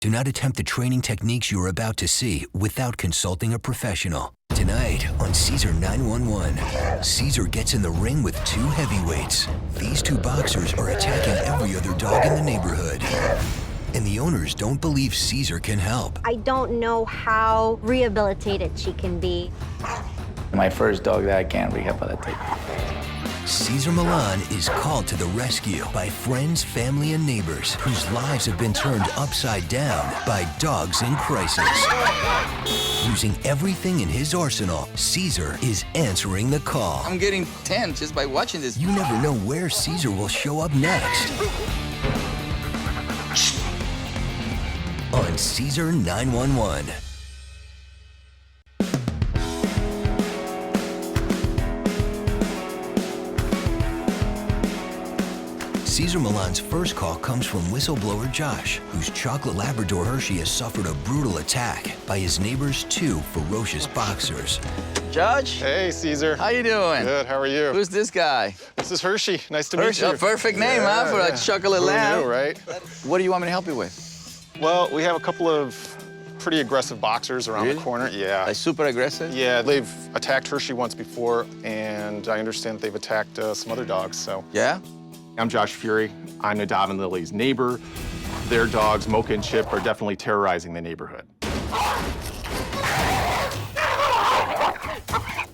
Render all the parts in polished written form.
Do not attempt the training techniques you are about to see without consulting a professional. Tonight on Cesar 911, Cesar gets in the ring with two heavyweights. These two boxers are attacking every other dog in the neighborhood. And the owners don't believe Cesar can help. I don't know how rehabilitated she can be. My first dog that I can't rehabilitate. Cesar Millan is called to the rescue by friends, family, and neighbors whose lives have been turned upside down by dogs in crisis. Using everything in his arsenal, Cesar is answering the call. I'm getting tense just by watching this. You never know where Cesar will show up next. On Cesar 911. Cesar Millan's first call comes from whistleblower Josh, whose chocolate Labrador Hershey has suffered a brutal attack by his neighbor's two ferocious boxers. Judge? Hey, Cesar. How you doing? Good, how are you? Who's this guy? This is Hershey. Nice to Hershey, meet you. a perfect name, huh, for a chocolate Who lamb. knew, right? What do you want me to help you with? Well, we have a couple of pretty aggressive boxers around Really? the corner. Yeah. Like super aggressive? Yeah, they've attacked Hershey once before, and I understand they've attacked some other dogs, so. Yeah? I'm Josh Fury. I'm Nadav and Lily's neighbor. Their dogs, Mocha and Chip, are definitely terrorizing the neighborhood.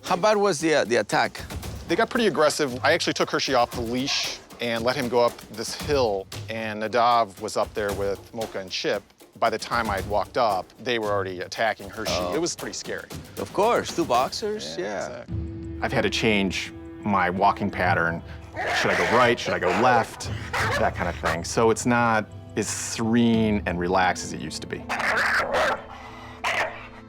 How bad was the attack? They got pretty aggressive. I actually took Hershey off the leash and let him go up this hill, and Nadav was up there with Mocha and Chip. By the time I'd walked up, they were already attacking Hershey. Oh. It was pretty scary. Of course, two boxers, yeah. Exactly. I've had to change my walking pattern. Should I go right? Should I go left? That kind of thing. So it's not as serene and relaxed as it used to be.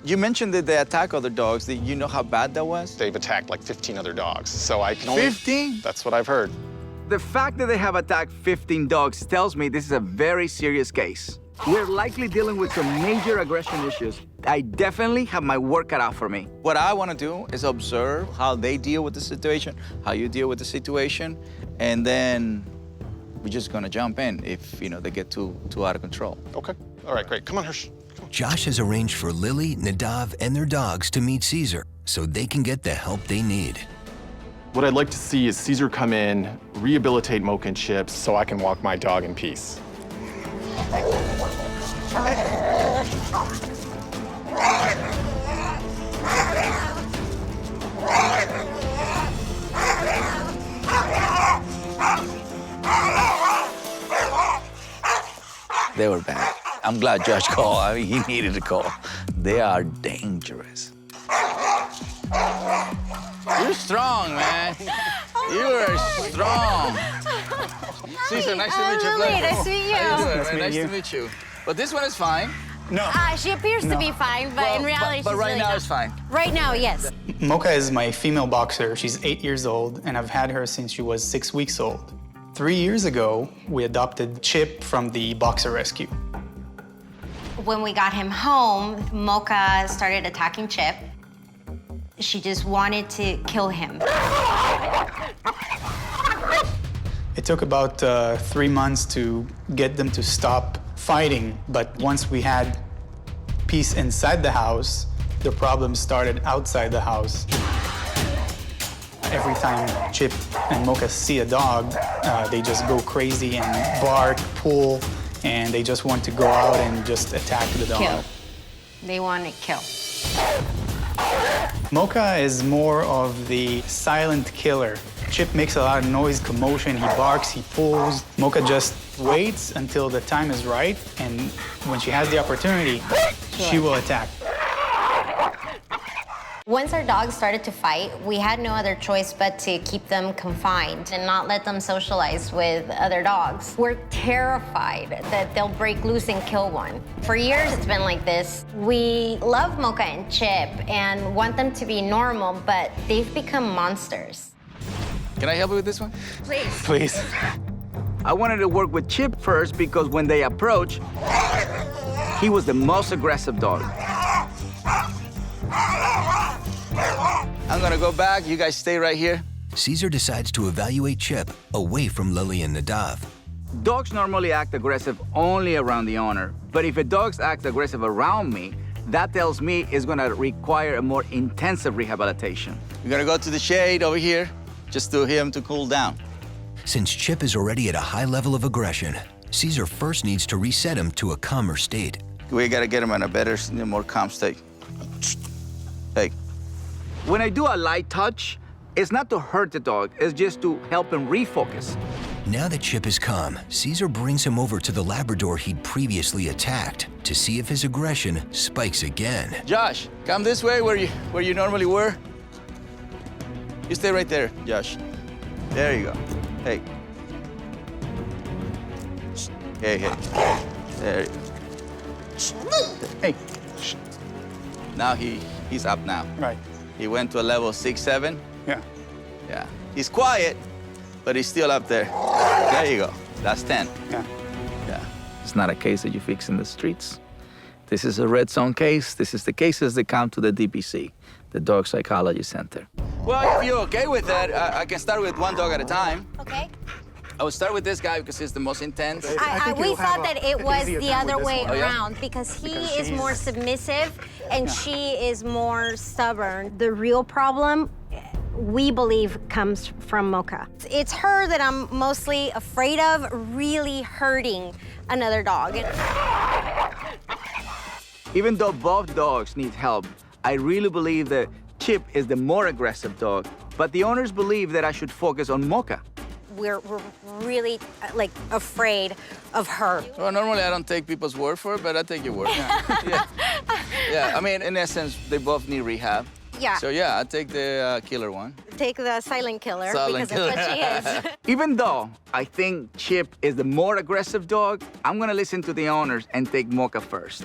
You mentioned that they attack other dogs. Do you know how bad that was? They've attacked like 15 other dogs, so I can only... 15? That's what I've heard. The fact that they have attacked 15 dogs tells me this is a very serious case. We're likely dealing with some major aggression issues. I definitely have my work cut out for me. What I want to do is observe how they deal with the situation, how you deal with the situation, and then we're just going to jump in if, they get too out of control. Okay. All right, great. Come on, Hershey. Come on. Josh has arranged for Lily, Nadav, and their dogs to meet Cesar so they can get the help they need. What I'd like to see is Cesar come in, rehabilitate Mocha and Chip so I can walk my dog in peace. They were bad. I'm glad Josh called. I mean, he needed to call. They are dangerous. You're strong, man. You are strong. Cesar, nice to meet you. Lily, nice to meet you. How you doing, man? Nice to meet you. But this one is fine. She appears to be fine, but in reality, but she's right really now not. it's fine. Right now, yes. Mocha is my female boxer. She's 8 years old, and I've had her since she was 6 weeks old. 3 years ago, we adopted Chip from the boxer rescue. When we got him home, Mocha started attacking Chip. She just wanted to kill him. It took about 3 months to get them to stop fighting, but once we had peace inside the house, the problems started outside the house. Every time Chip and Mocha see a dog, they just go crazy and bark, pull, and they just want to go out and just attack the dog. Kill. They want to kill. Mocha is more of the silent killer. Chip makes a lot of noise, commotion, he barks, he pulls. Mocha just waits until the time is right, and when she has the opportunity, she will attack. Once our dogs started to fight, we had no other choice but to keep them confined and not let them socialize with other dogs. We're terrified that they'll break loose and kill one. For years, it's been like this. We love Mocha and Chip and want them to be normal, but they've become monsters. Can I help you with this one? Please. Please. I wanted to work with Chip first because when they approached, he was the most aggressive dog. I'm gonna go back. You guys stay right here. Cesar decides to evaluate Chip away from Lily and Nadav. Dogs normally act aggressive only around the owner, but if a dog acts aggressive around me, that tells me it's gonna require a more intensive rehabilitation. We're gonna go to the shade over here, just to him to cool down. Since Chip is already at a high level of aggression, Cesar first needs to reset him to a calmer state. We gotta get him in a better, more calm state. Hey. When I do a light touch, it's not to hurt the dog, it's just to help him refocus. Now that Chip is calm, Cesar brings him over to the Labrador he'd previously attacked to see if his aggression spikes again. Josh, come this way where you normally were. You stay right there, Josh. There you go. Hey. Hey, hey. There you go. Hey. Now he's up now. Right. He went to a level 6, 7. Yeah. Yeah. He's quiet, but he's still up there. There you go. That's 10. Yeah. Yeah. It's not a case that you fix in the streets. This is a red zone case. This is the cases that come to the DPC, the Dog Psychology Center. Well, if you're okay with that, I can start with one dog at a time. Okay. I will start with this guy because he's the most intense. We thought that it was easier the time with other this way one. Oh, yeah? around because he Because is more she's- submissive and she is more stubborn. The real problem, we believe, comes from Mocha. It's her that I'm mostly afraid of really hurting another dog. Even though both dogs need help, I really believe that Chip is the more aggressive dog, but the owners believe that I should focus on Mocha. We're really like afraid of her. Well, normally I don't take people's word for it, but I take your word. Yeah. Yeah. I mean, in essence, they both need rehab. Yeah. So yeah, I take the killer one. Take the silent killer Silent because that's what she is. Even though I think Chip is the more aggressive dog, I'm gonna listen to the owners and take Mocha first.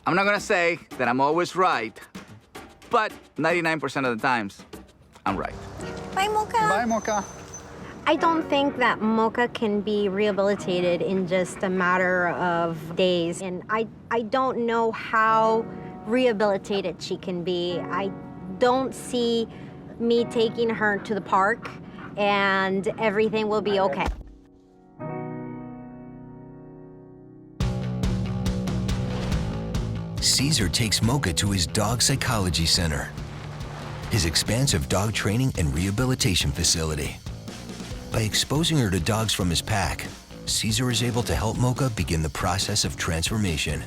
I'm not gonna say that I'm always right, but 99% of the times, I'm right. Bye, Mocha. Bye, Mocha. I don't think that Mocha can be rehabilitated in just a matter of days. And I don't know how rehabilitated she can be. I don't see me taking her to the park and everything will be okay. Cesar takes Mocha to his dog psychology center, his expansive dog training and rehabilitation facility. By exposing her to dogs from his pack, Cesar is able to help Mocha begin the process of transformation.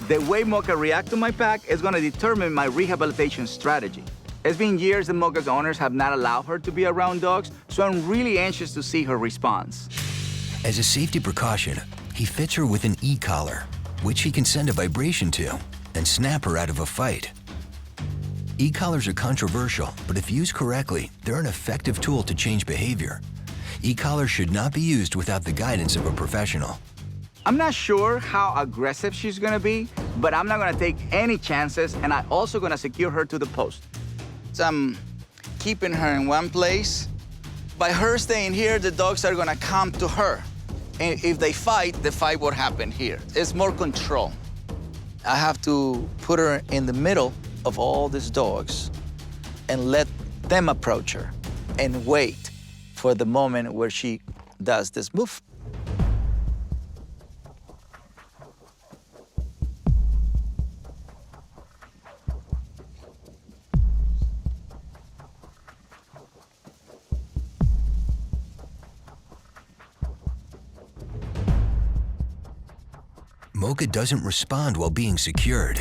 The way Mocha reacts to my pack is gonna determine my rehabilitation strategy. It's been years that Mocha's owners have not allowed her to be around dogs, so I'm really anxious to see her response. As a safety precaution, he fits her with an e-collar, which he can send a vibration to and snap her out of a fight. E-collars are controversial, but if used correctly, they're an effective tool to change behavior. E-collars should not be used without the guidance of a professional. I'm not sure how aggressive she's gonna be, but I'm not gonna take any chances, and I'm also gonna secure her to the post. So I'm keeping her in one place. By her staying here, the dogs are gonna come to her. And if they fight, the fight will happen here. It's more control. I have to put her in the middle of all these dogs and let them approach her and wait for the moment where she does this move. Mocha doesn't respond while being secured,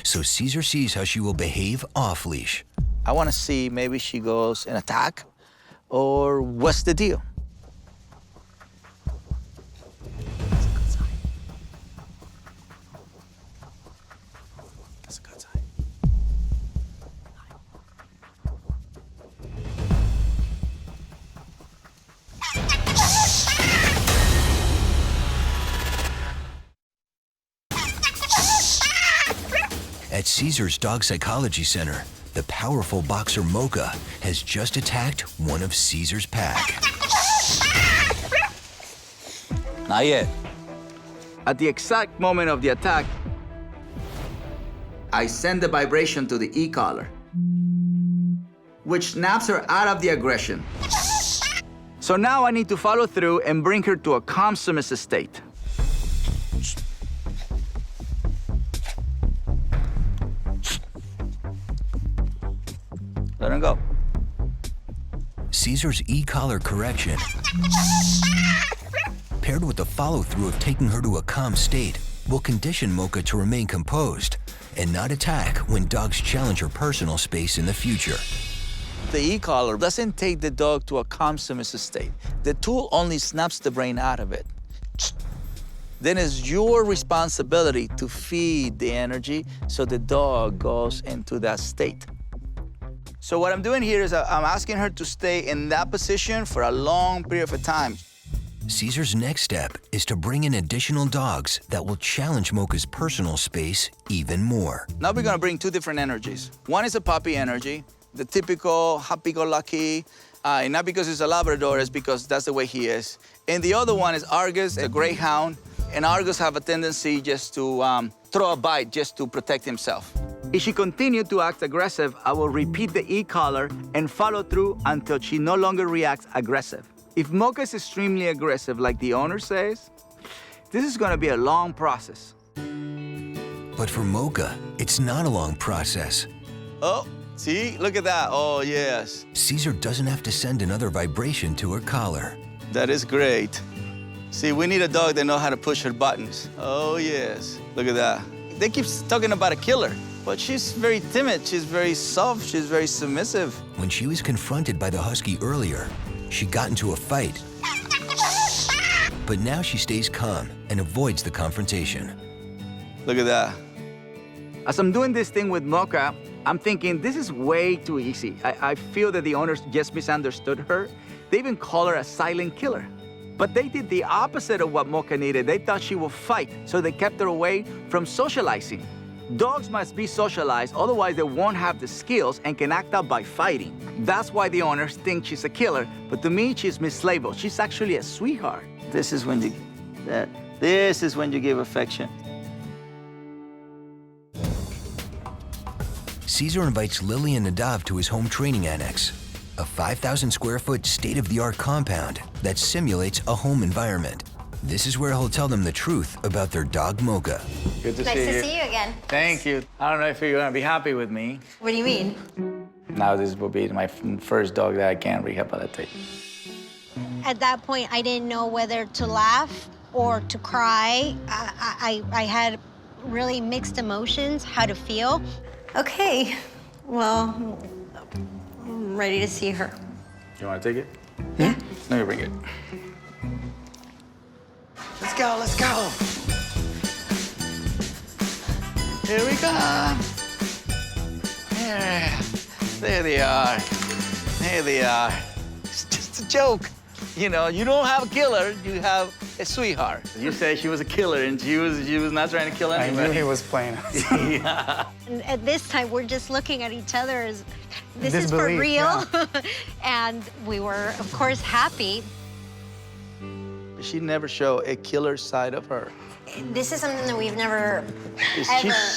so Cesar sees how she will behave off-leash. I want to see maybe she goes and attack, or what's the deal? That's a good sign. At Cesar's Dog Psychology Center, the powerful boxer Mocha has just attacked one of Cesar's pack. Not yet. At the exact moment of the attack, I send the vibration to the e-collar, which snaps her out of the aggression. So now I need to follow through and bring her to a calm, submissive state. Let her go. Cesar's e-collar correction, paired with the follow-through of taking her to a calm state, will condition Mocha to remain composed and not attack when dogs challenge her personal space in the future. The e-collar doesn't take the dog to a calm, submissive state. The tool only snaps the brain out of it. Then it's your responsibility to feed the energy so the dog goes into that state. So what I'm doing here is I'm asking her to stay in that position for a long period of time. Cesar's next step is to bring in additional dogs that will challenge Mocha's personal space even more. Now we're gonna bring two different energies. One is a puppy energy, the typical happy-go-lucky, and not because he's a Labrador, it's because that's the way he is. And the other one is Argus, a greyhound, and Argus have a tendency just to throw a bite just to protect himself. If she continues to act aggressive, I will repeat the e-collar and follow through until she no longer reacts aggressive. If Mocha is extremely aggressive, like the owner says, this is gonna be a long process. But for Mocha, it's not a long process. Oh, see, look at that, oh yes. Cesar doesn't have to send another vibration to her collar. That is great. See, we need a dog that knows how to push her buttons. Oh yes, look at that. They keep talking about a killer, but she's very timid, she's very soft, she's very submissive. When she was confronted by the husky earlier, she got into a fight. But now she stays calm and avoids the confrontation. Look at that. As I'm doing this thing with Mocha, I'm thinking this is way too easy. I feel that the owners just misunderstood her. They even call her a silent killer. But they did the opposite of what Mocha needed. They thought she would fight, so they kept her away from socializing. Dogs must be socialized, otherwise they won't have the skills and can act out by fighting. That's why the owners think she's a killer, but to me, she's mislabeled. She's actually a sweetheart. This is when you give affection. Cesar invites Lily and Nadav to his home training annex, a 5,000 square foot state-of-the-art compound that simulates a home environment. This is where he'll tell them the truth about their dog, Mocha. Good to Nice see you. to see you again. Thank you. I don't know if you're gonna be happy with me. What do you mean? Now this will be my first dog that I can rehabilitate. At that point, I didn't know whether to laugh or to cry. I had really mixed emotions, how to feel. Okay, well, I'm ready to see her. You wanna take it? Yeah. Let me bring it. Let's go, let's go. Here we go. There they are. There they are. It's just a joke. You know, you don't have a killer, you have a sweetheart. You said she was a killer and she was not trying to kill I anybody. knew he was playing us. Yeah. And at this time, we're just looking at each other as, this is for Disbelief, real. yeah. And we were, of course, happy. She never showed a killer side of her. This is something that we've never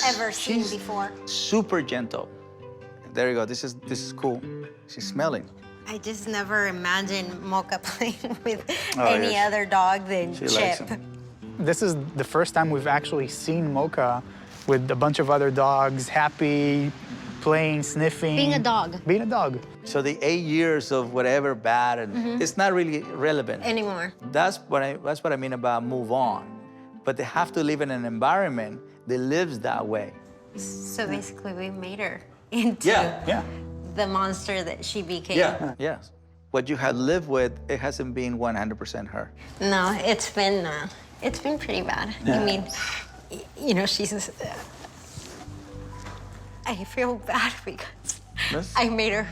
ever seen she's before. Super gentle. There you go. This is cool. She's smelling. I just never imagined Mocha playing with Oh, any yes. other dog than She likes Chip. him. This is the first time we've actually seen Mocha with a bunch of other dogs, happy, playing, sniffing. Being a dog. Being a dog. So the 8 years of whatever bad, and it's not really relevant Anymore. That's what I mean about move on. But they have to live in an environment that lives that way. So basically, we made her into Yeah. the monster that she became. Yeah. Yes. What you have lived with, it hasn't been 100% her. No, it's been pretty bad. Yeah. I mean, you know, she's. I feel bad because Yes. I made her,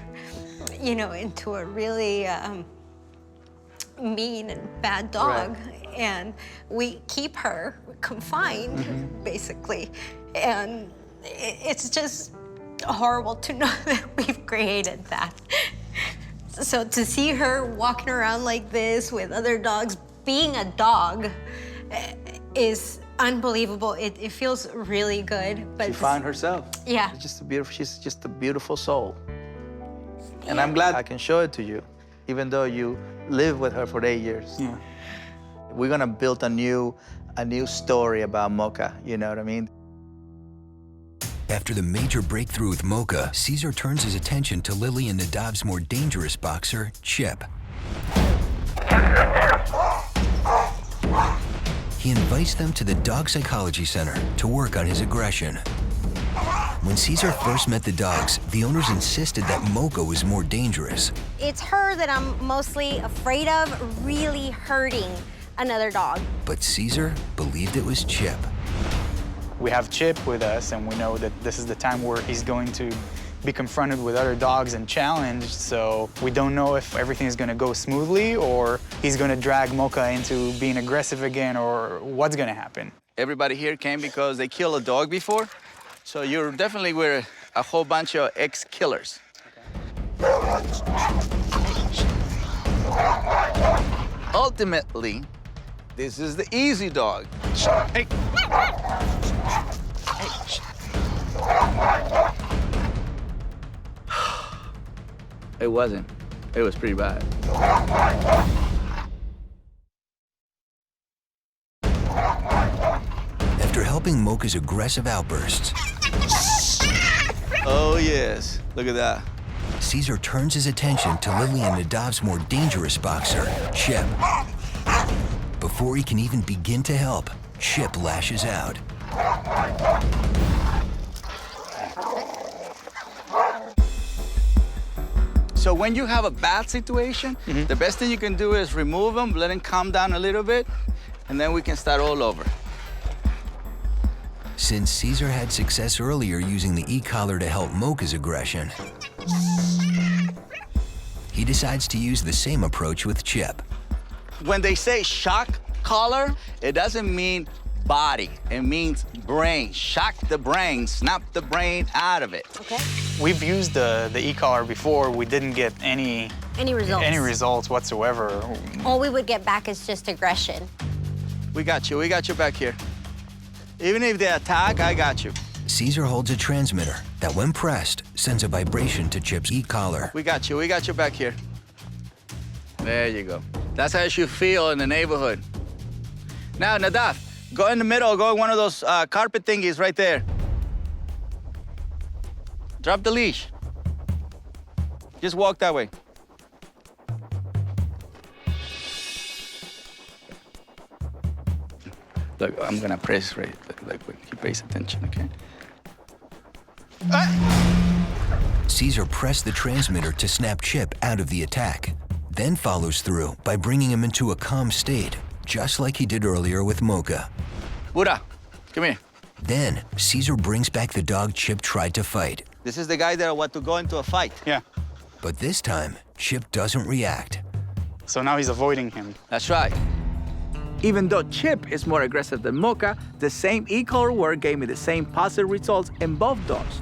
you know, into a really mean and bad dog. Right. And we keep her confined, basically. And it's just horrible to know that we've created that. So to see her walking around like this with other dogs, being a dog, is unbelievable. It feels really good. But She found herself. Yeah. It's just a beautiful, she's just a beautiful soul. And I'm glad I can show it to you, even though you lived with her for 8 years. Yeah. We're gonna build a new story about Mocha, you know what I mean? After the major breakthrough with Mocha, Cesar turns his attention to Lily and Nadav's more dangerous boxer, Chip. He invites them to the Dog Psychology Center to work on his aggression. When Cesar first met the dogs, the owners insisted that Mocha was more dangerous. It's her that I'm mostly afraid of really hurting another dog. But Cesar believed it was Chip. We have Chip with us, and we know that this is the time where he's going to be confronted with other dogs and challenged, so we don't know if everything is going to go smoothly or he's going to drag Mocha into being aggressive again or what's going to happen. Everybody here came because they killed a dog before, so you're definitely with a whole bunch of ex-killers. Ultimately, this is the easy dog. Hey. It wasn't. It was pretty bad. After helping Mocha's aggressive outbursts, Oh, yes. Look at that. Cesar turns his attention to Lily and Nadav's more dangerous boxer, Chip. Before he can even begin to help, Chip lashes out. So when you have a bad situation, the best thing you can do is remove them, let them calm down a little bit, and then we can start all over. Since Cesar had success earlier using the e-collar to help Mocha's aggression, he decides to use the same approach with Chip. When they say shock collar, it doesn't mean body. It means brain. Shock the brain, snap the brain out of it. Okay. We've used the e-collar before. We didn't get any results whatsoever. All we would get back is just aggression. We got you back here. Even if they attack, I got you. Cesar holds a transmitter that, when pressed, sends a vibration to Chip's e-collar. We got you back here. There you go. That's how it should feel in the neighborhood. Now, Nadav, go in the middle, go in one of those carpet thingies right there. Drop the leash. Just walk that way. Look, I'm gonna press right, like when he pays attention, okay? Cesar pressed the transmitter to snap Chip out of the attack, then follows through by bringing him into a calm state, just like he did earlier with Mocha. Buddha, come here. Then, Cesar brings back the dog Chip tried to fight. This is the guy that want to go into a fight. Yeah. But this time, Chip doesn't react. So now he's avoiding him. That's right. Even though Chip is more aggressive than Mocha, the same e-collar work gave me the same positive results in both dogs.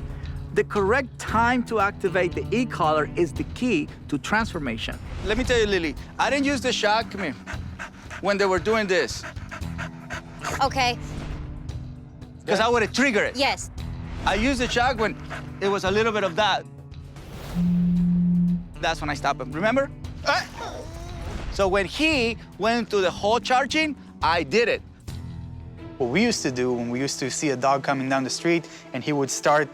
The correct time to activate the e-collar is the key to transformation. Let me tell you, Lily, I didn't use the shock, come here, when they were doing this, Okay. because I would have triggered it. Yes. I used the shock when it was a little bit of that. That's when I stopped him, remember? So when he went into the whole charging, I did it. What we used to do when we used to see a dog coming down the street and he would start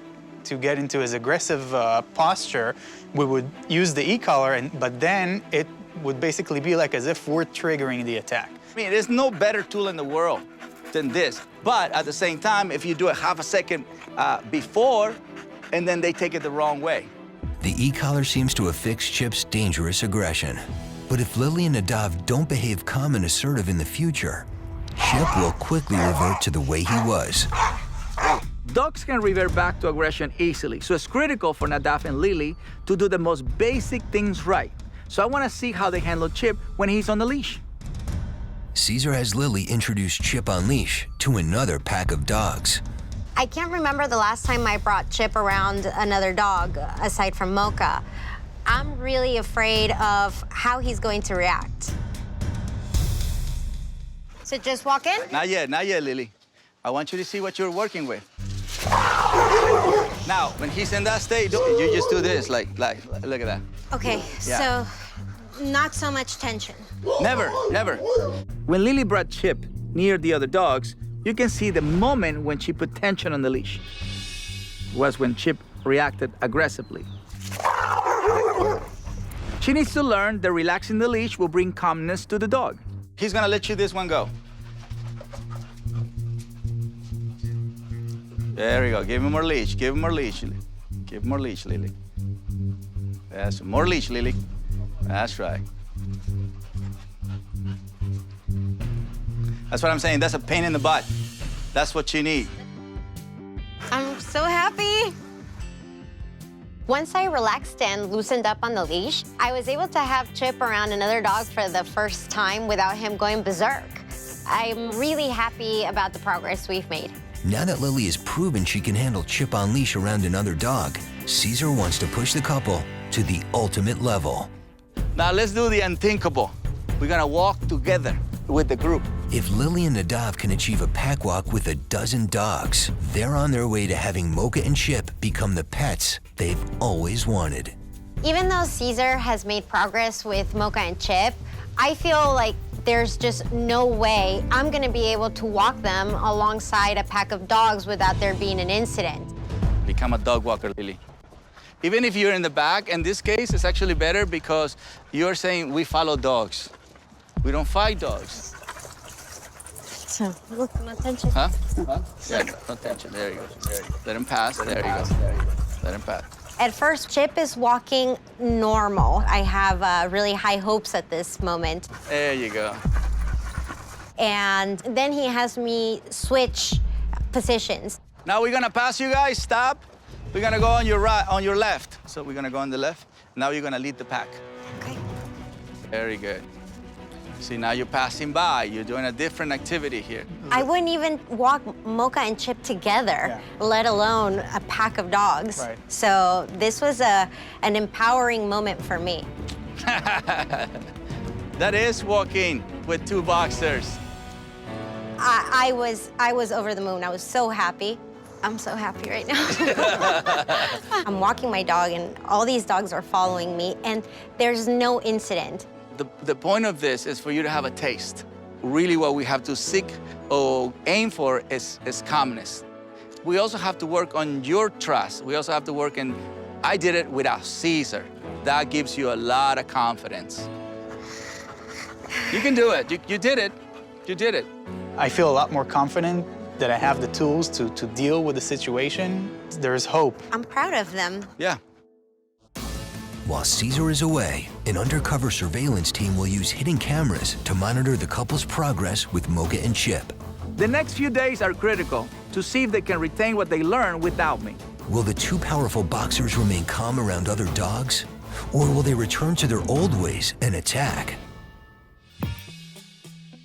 to get into his aggressive posture, we would use the e-collar, but then it would basically be like as if we're triggering the attack. I mean, there's no better tool in the world than this. But at the same time, if you do it half a second before, and then they take it the wrong way. The e-collar seems to have fixed Chip's dangerous aggression. But if Lily and Nadav don't behave calm and assertive in the future, Chip will quickly revert to the way he was. Dogs can revert back to aggression easily, so it's critical for Nadav and Lily to do the most basic things right. So I want to see how they handle Chip when he's on the leash. Cesar has Lily introduce Chip on leash to another pack of dogs. I can't remember the last time I brought Chip around another dog, aside from Mocha. I'm really afraid of how he's going to react. So just walk in? Not yet, Lily. I want you to see what you're working with. Now, when he's in that state, you just do this, like look at that. Okay, Yeah. Not so much tension. Never, never. When Lily brought Chip near the other dogs, you can see the moment when she put tension on the leash was when Chip reacted aggressively. She needs to learn that relaxing the leash will bring calmness to the dog. He's gonna let you this one go. There we go. Give him more leash. Give him more leash. Give him more leash, Lily. That's more leash, Lily. That's right. That's what I'm saying. That's a pain in the butt. That's what you need. I'm so happy. Once I relaxed and loosened up on the leash, I was able to have Chip around another dog for the first time without him going berserk. I'm really happy about the progress we've made. Now that Lily has proven she can handle Chip on leash around another dog, Cesar wants to push the couple to the ultimate level. Now let's do the unthinkable. We're gonna walk together with the group. If Lily and Nadav can achieve a pack walk with a dozen dogs, they're on their way to having Mocha and Chip become the pets they've always wanted. Even though Cesar has made progress with Mocha and Chip, I feel like there's just no way I'm gonna be able to walk them alongside a pack of dogs without there being an incident. Become a dog walker, Lily. Even if you're in the back, in this case, it's actually better because you're saying we follow dogs. We don't fight dogs. So, look, no tension. Huh? Yeah, no tension. There you go. There you go. Let him pass. There you go. Let him pass. At first, Chip is walking normal. I have really high hopes at this moment. There you go. And then he has me switch positions. Now we're gonna pass you guys. Stop. We're gonna go on your right, on your left. So we're gonna go on the left. Now you're gonna lead the pack. Okay. Very good. See, now you're passing by. You're doing a different activity here. I wouldn't even walk Mocha and Chip together, let alone a pack of dogs. Right. So this was an empowering moment for me. That is walking with two boxers. I was over the moon. I was so happy. I'm so happy right now. I'm walking my dog, and all these dogs are following me, and there's no incident. The point of this is for you to have a taste. Really what we have to seek or aim for is calmness. We also have to work on your trust. We also have to work in, I did it without Cesar. That gives you a lot of confidence. You can do it. You did it. You did it. I feel a lot more confident that I have the tools to deal with the situation. There's hope. I'm proud of them. Yeah. While Cesar is away, an undercover surveillance team will use hidden cameras to monitor the couple's progress with Mocha and Chip. The next few days are critical to see if they can retain what they learned without me. Will the two powerful boxers remain calm around other dogs? Or will they return to their old ways and attack?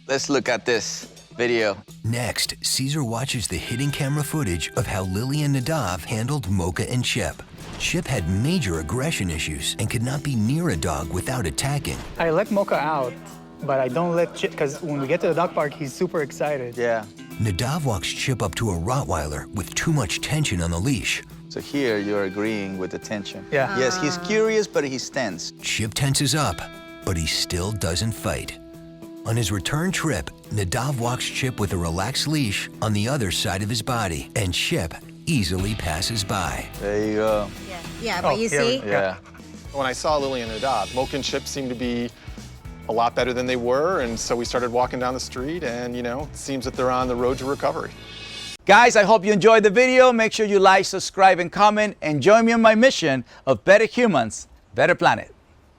Let's look at this video. Next, Cesar watches the hidden camera footage of how Lily and Nadav handled Mocha and Chip. Chip had major aggression issues and could not be near a dog without attacking. I let Mocha out, but I don't let Chip, because when we get to the dog park, he's super excited. Yeah. Nadav walks Chip up to a Rottweiler with too much tension on the leash. So here you're agreeing with the tension. Yeah. Yes, he's curious, but he's tense. Chip tenses up, but he still doesn't fight. On his return trip, Nadav walks Chip with a relaxed leash on the other side of his body, and Chip easily passes by. There you go. Yeah, but you here see? Yeah. When I saw Lily and Nadav, Mocha and Chip seemed to be a lot better than they were, and so we started walking down the street, and you know, it seems that they're on the road to recovery. Guys, I hope you enjoyed the video. Make sure you like, subscribe, and comment, and join me on my mission of better humans, better planet.